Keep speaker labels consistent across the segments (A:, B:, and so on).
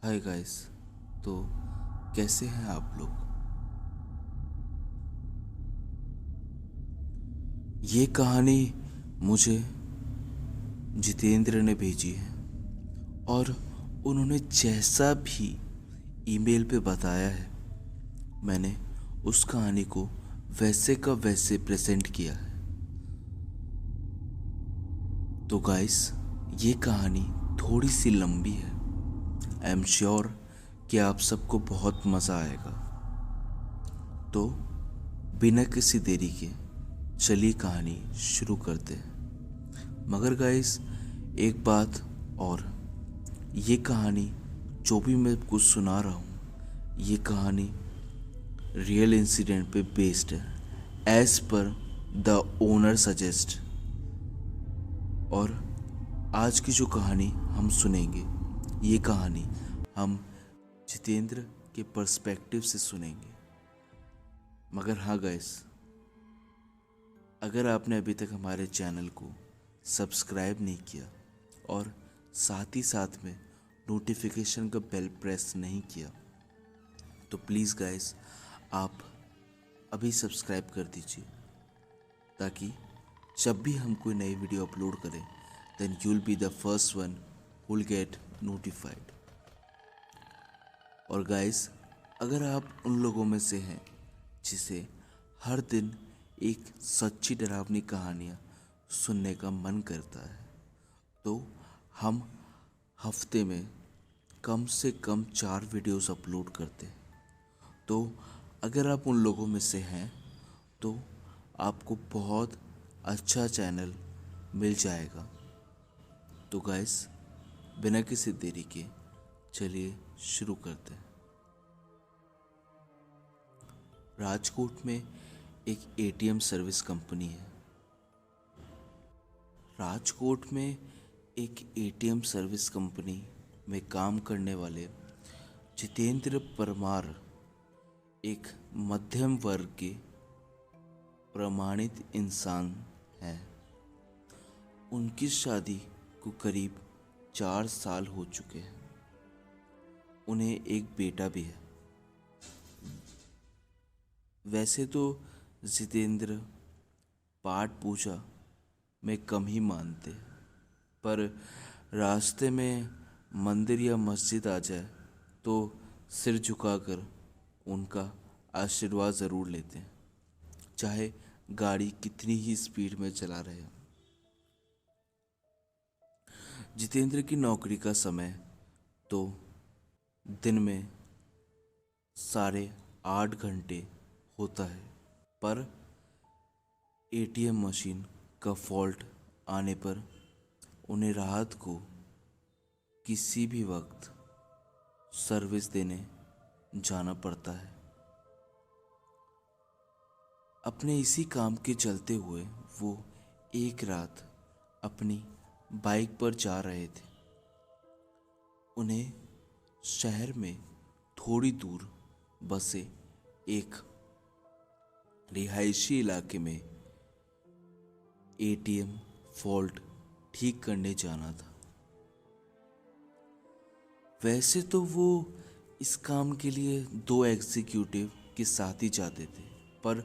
A: Hi guys. तो कैसे हैं आप लोग। ये कहानी मुझे जितेंद्र ने भेजी है और उन्होंने जैसा भी ईमेल पे बताया है मैंने उस कहानी को वैसे का वैसे प्रेजेंट किया है। तो गाइस, ये कहानी थोड़ी सी लंबी है। आई एम श्योर कि आप सबको बहुत मज़ा आएगा। तो बिना किसी देरी के चलिए कहानी शुरू करते हैं। मगर गाइस, एक बात और, ये कहानी जो भी मैं कुछ सुना रहा हूँ ये कहानी रियल इंसिडेंट पे बेस्ड है as per the owner suggest. और आज की जो कहानी हम सुनेंगे ये कहानी हम जितेंद्र के पर्सपेक्टिव से सुनेंगे। मगर हाँ गाइस, अगर आपने अभी तक हमारे चैनल को सब्सक्राइब नहीं किया और साथ ही साथ में नोटिफिकेशन का बेल प्रेस नहीं किया तो प्लीज़ गाइस आप अभी सब्सक्राइब कर दीजिए, ताकि जब भी हम कोई नई वीडियो अपलोड करें then you will be the first one who will get notified. और गाइस, अगर आप उन लोगों में से हैं जिसे हर दिन एक सच्ची डरावनी कहानियाँ सुनने का मन करता है तो हम हफ्ते में कम से कम 4 वीडियोस अपलोड करते हैं। तो अगर आप उन लोगों में से हैं तो आपको बहुत अच्छा चैनल मिल जाएगा। तो गाइस, बिना किसी देरी के चलिए शुरू करते हैं। राजकोट में एक एटीएम सर्विस कंपनी है। राजकोट में एक एटीएम सर्विस कंपनी में काम करने वाले जितेंद्र परमार एक मध्यम वर्ग के प्रमाणित इंसान हैं। उनकी शादी को करीब 4 साल हो चुके हैं। उन्हें एक बेटा भी है। वैसे तो जितेंद्र पाठ पूजा में कम ही मानते, पर रास्ते में मंदिर या मस्जिद आ जाए तो सिर झुकाकर उनका आशीर्वाद ज़रूर लेते हैं, चाहे गाड़ी कितनी ही स्पीड में चला रहे। जितेंद्र की नौकरी का समय तो दिन में 8.5 घंटे होता है, पर एटीएम मशीन का फॉल्ट आने पर उन्हें रात को किसी भी वक्त सर्विस देने जाना पड़ता है। अपने इसी काम के चलते हुए वो एक रात अपनी बाइक पर जा रहे थे। उन्हें शहर में थोड़ी दूर बसे एक रिहायशी इलाके में एटीएम फॉल्ट ठीक करने जाना था। वैसे तो वो इस काम के लिए 2 एग्जीक्यूटिव के साथ ही जाते थे, पर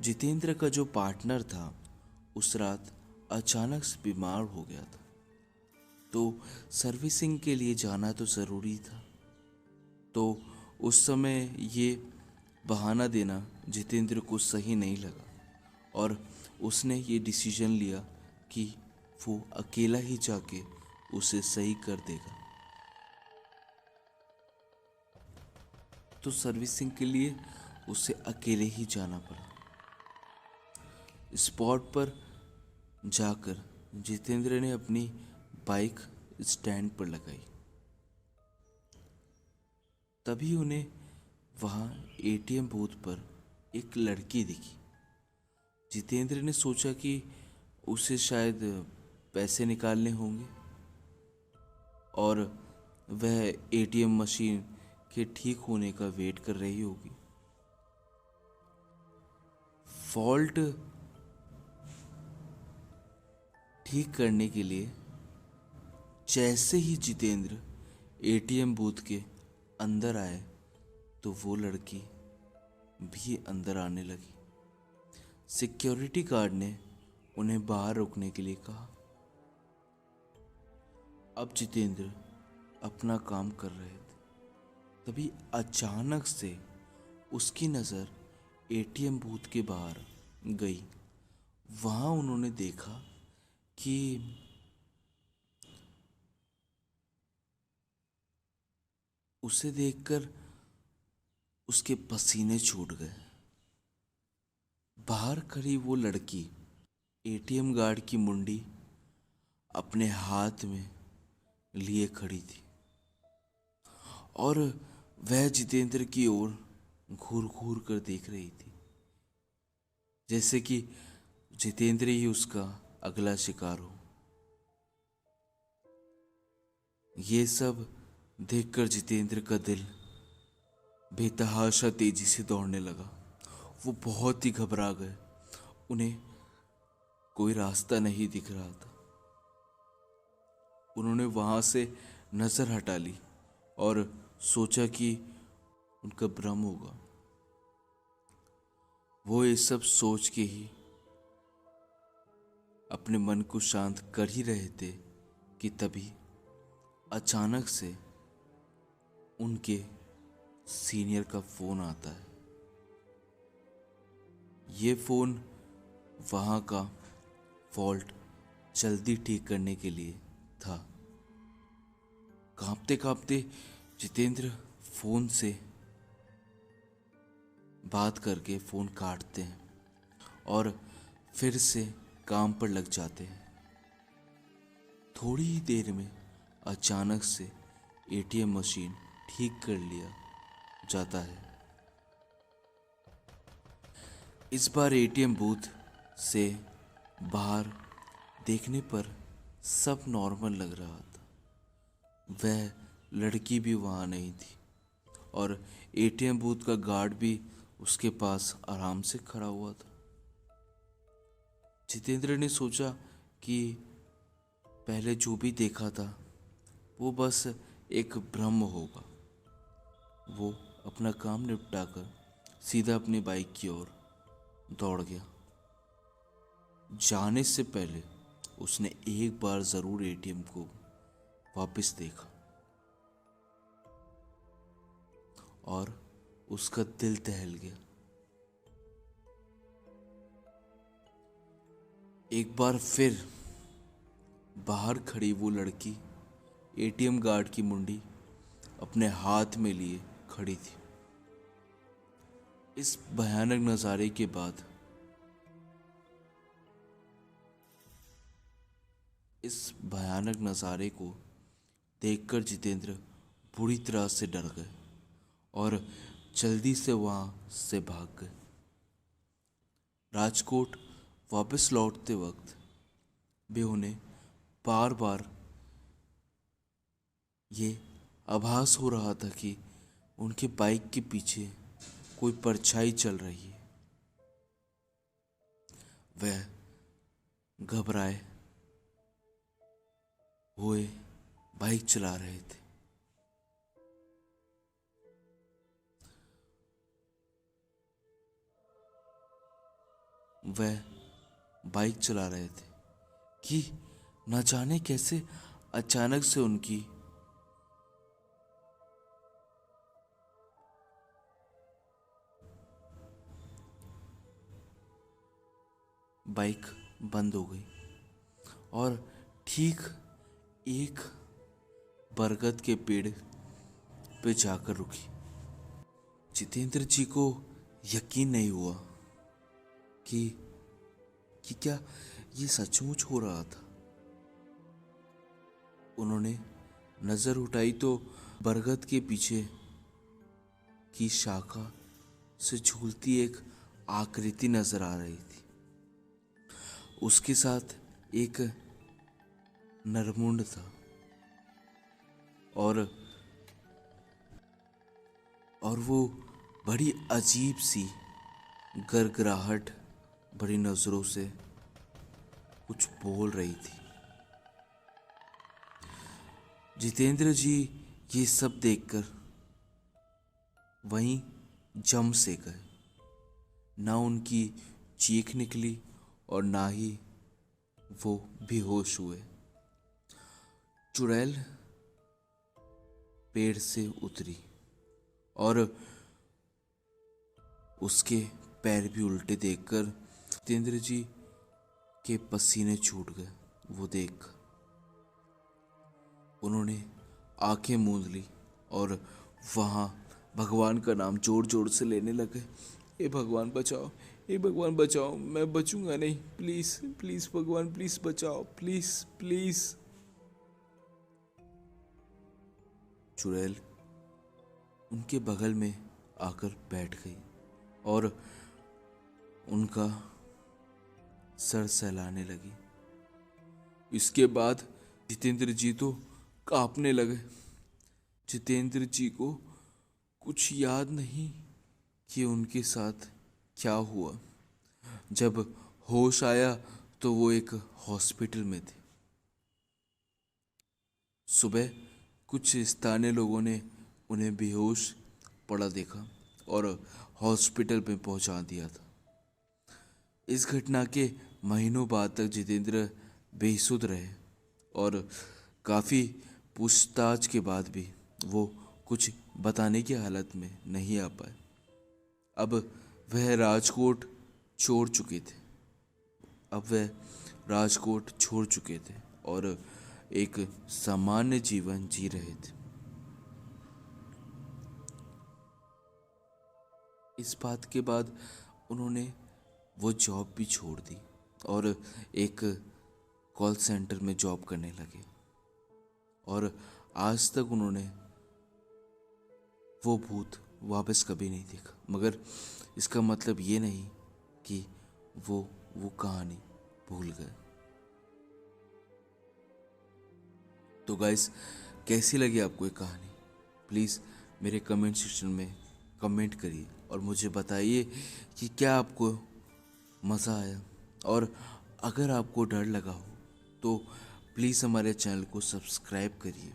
A: जितेंद्र का जो पार्टनर था उस रात अचानक से बीमार हो गया था, तो सर्विसिंग के लिए जाना तो ज़रूरी था। तो उस समय ये बहाना देना जितेंद्र को सही नहीं लगा और उसने ये डिसीजन लिया कि वो अकेला ही जाके उसे सही कर देगा। तो सर्विसिंग के लिए उसे अकेले ही जाना पड़ा। स्पॉट पर जाकर जितेंद्र ने अपनी बाइक स्टैंड पर लगाई। तभी उन्हें वहाँ एटीएम बूथ पर एक लड़की दिखी। जितेंद्र ने सोचा कि उसे शायद पैसे निकालने होंगे और वह एटीएम मशीन के ठीक होने का वेट कर रही होगी। फॉल्ट ठीक करने के लिए जैसे ही जितेंद्र एटीएम बूथ के अंदर आए तो वो लड़की भी अंदर आने लगी। सिक्योरिटी गार्ड ने उन्हें बाहर रोकने के लिए कहा। अब जितेंद्र अपना काम कर रहे थे, तभी अचानक से उसकी नज़र एटीएम बूथ के बाहर गई। वहाँ उन्होंने देखा कि उसे देखकर उसके पसीने छूट गए। बाहर खड़ी वो लड़की एटीएम गार्ड की मुंडी अपने हाथ में लिए खड़ी थी और वह जितेंद्र की ओर घूर घूर कर देख रही थी, जैसे कि जितेंद्र ही उसका अगला शिकार हो। ये सब देखकर जितेंद्र का दिल बेतहाशा तेजी से दौड़ने लगा। वो बहुत ही घबरा गए। उन्हें कोई रास्ता नहीं दिख रहा था। उन्होंने वहां से नजर हटा ली और सोचा कि उनका भ्रम होगा। वो ये सब सोच के ही अपने मन को शांत कर ही रहे थे कि तभी अचानक से उनके सीनियर का फोन आता है। ये फोन वहाँ का फॉल्ट जल्दी ठीक करने के लिए था। कांपते कांपते जितेंद्र फोन से बात करके फोन काटते हैं और फिर से काम पर लग जाते हैं। थोड़ी ही देर में अचानक से एटीएम मशीन ठीक कर लिया जाता है। इस बार एटीएम बूथ से बाहर देखने पर सब नॉर्मल लग रहा था। वह लड़की भी वहाँ नहीं थी और एटीएम बूथ का गार्ड भी उसके पास आराम से खड़ा हुआ था। जितेंद्र ने सोचा कि पहले जो भी देखा था वो बस एक भ्रम होगा। वो अपना काम निपटाकर सीधा अपनी बाइक की ओर दौड़ गया। जाने से पहले उसने एक बार जरूर एटीएम को वापस देखा और उसका दिल दहल गया। एक बार फिर बाहर खड़ी वो लड़की एटीएम गार्ड की मुंडी अपने हाथ में लिए खड़ी थी। इस भयानक नजारे के बाद इस भयानक नज़ारे को देखकर जितेंद्र बुरी तरह से डर गए और जल्दी से वहाँ से भाग गए। राजकोट वापस लौटते वक्त भी उन्हें बार बार ये आभास हो रहा था कि उनके बाइक के पीछे कोई परछाई चल रही है। वह घबराए हुए बाइक चला रहे थे। वह बाइक चला रहे थे कि न जाने कैसे अचानक से उनकी बाइक बंद हो गई और ठीक एक बरगद के पेड़ पे जाकर रुकी। जितेंद्र जी को यकीन नहीं हुआ कि क्या ये सचमुच हो रहा था। उन्होंने नजर उठाई तो बरगद के पीछे की शाखा से झूलती एक आकृति नजर आ रही थी। उसके साथ एक नरमुंड था और वो बड़ी अजीब सी गरगराहट बड़ी नजरों से कुछ बोल रही थी। जितेंद्र जी ये सब देखकर वहीं जम से गए। ना उनकी चीख निकली और ना ही वो बेहोश हुए। चुड़ैल पेड़ से उतरी और उसके पैर भी उल्टे देखकर जितेंद्र जी के पसीने छूट गए। वो देख उन्होंने आंखें मूंद ली और वहां भगवान का नाम जोर जोर से लेने लगे। हे भगवान बचाओ, हे भगवान बचाओ, मैं बचूंगा नहीं, प्लीज प्लीज भगवान प्लीज बचाओ, प्लीज प्लीज। चुड़ैल उनके बगल में आकर बैठ गई और उनका सर सहलाने लगी। इसके बाद जितेंद्र जी तो कांपने लगे। जितेंद्र जी को कुछ याद नहीं कि उनके साथ क्या हुआ। जब होश आया तो वो एक हॉस्पिटल में थे। सुबह कुछ स्थानीय लोगों ने उन्हें बेहोश पड़ा देखा और हॉस्पिटल में पहुंचा दिया था। इस घटना के महीनों बाद तक जितेंद्र बेसुध रहे और काफ़ी पूछताछ के बाद भी वो कुछ बताने की हालत में नहीं आ पाए। अब वह राजकोट छोड़ चुके थे। अब वह राजकोट छोड़ चुके थे और एक सामान्य जीवन जी रहे थे। इस बात के बाद उन्होंने वो जॉब भी छोड़ दी और एक कॉल सेंटर में जॉब करने लगे और आज तक उन्होंने वो भूत वापस कभी नहीं देखा। मगर इसका मतलब ये नहीं कि वो कहानी भूल गए। तो गाइस, कैसी लगी आपको ये कहानी? प्लीज़ मेरे कमेंट सेक्शन में कमेंट करिए और मुझे बताइए कि क्या आपको मज़ा आया। और अगर आपको डर लगा हो तो प्लीज़ हमारे चैनल को सब्सक्राइब करिए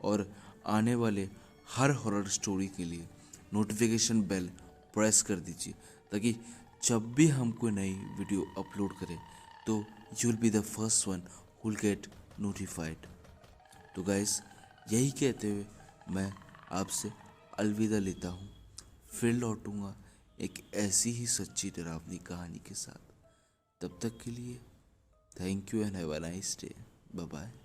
A: और आने वाले हर हॉरर स्टोरी के लिए नोटिफिकेशन बेल प्रेस कर दीजिए, ताकि जब भी हम कोई नई वीडियो अपलोड करें तो you will be the first one who will get notified. तो गाइस, यही कहते हुए मैं आपसे अलविदा लेता हूँ। फिर लौटूंगा एक ऐसी ही सच्ची डरावनी कहानी के साथ। तब तक के लिए thank you and have a nice day. Bye bye.